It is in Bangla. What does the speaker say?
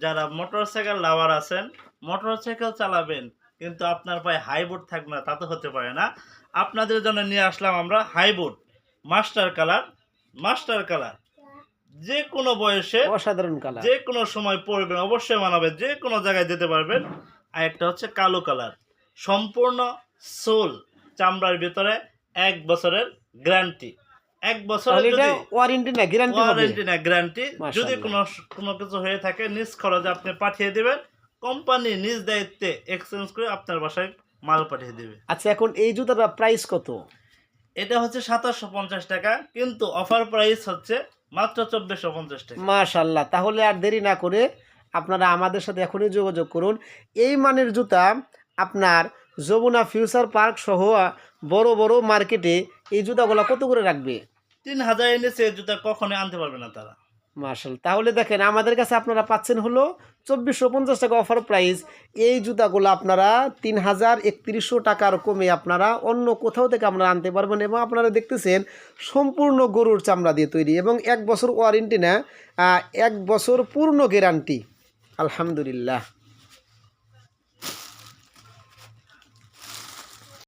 যারা মোটরসাইকেল লাভার আছেন, মোটরসাইকেল চালাবেন কিন্তু আপনার পায়ে হাই বুট থাকবে না, তা তো হতে পারে না। আপনাদের জন্য নিয়ে আসলাম আমরা হাই বুট মাস্টার কালার, যে কোনো বয়সে অসাধারণ কালার, যে কোনো সময় পরবেন, অবশ্যই মানাবে, যে কোনো জায়গায় যেতে পারবেন। আর একটা হচ্ছে কালো কালার, সম্পূর্ণ সোল চামড়ার ভিতরে, 1 বছরের গ্যারান্টি। 1 বছরের এটা যদি ওয়ারেন্টি না গ্যারান্টি হবে, ওয়ারেন্টি না গ্যারান্টি। যদি মাশাআল্লাহ। কোনো কিছু হয়ে থাকে নিজ খরচে আপনি পাঠিয়ে দিবেন, কোম্পানি নিজ দায়িত্বে এক্সচেঞ্জ করে আপনার বাসায় মাল পাঠিয়ে দিবে। আচ্ছা, এখন এই জুতাটার প্রাইস কত? এটা হচ্ছে 2750 টাকা, কিন্তু অফার প্রাইস হচ্ছে মাত্র 2450 টাকা। মাশাআল্লাহ, তাহলে আর দেরি না করে আপনারা আমাদের সাথে এখনই যোগাযোগ করুন। এই মানের জুতা আপনার যমুনা ফিউচার পার্ক সহ বড় বড় মার্কেটে এই জুতাগুলো কত করে রাখবে? 3000 এর নিচে এই জুতা কখনোই আনতে পারবে না তারা। মাশাআল্লাহ, তাহলে দেখেন আমাদের কাছে আপনারা পাচ্ছেন হলো 2450 টাকা অফার প্রাইস। এই জুতাগুলো আপনারা 3000-3100 টাকার কমে আপনারা অন্য কোথাও থেকে আপনারা আনতে পারবেন, এবং আপনারা দেখতেছেন সম্পূর্ণ গরুর চামড়া দিয়ে তৈরি, এবং 1 বছর ওয়ারেন্টি না, 1 বছর পূর্ণ গ্যারান্টি। আলহামদুলিল্লাহ।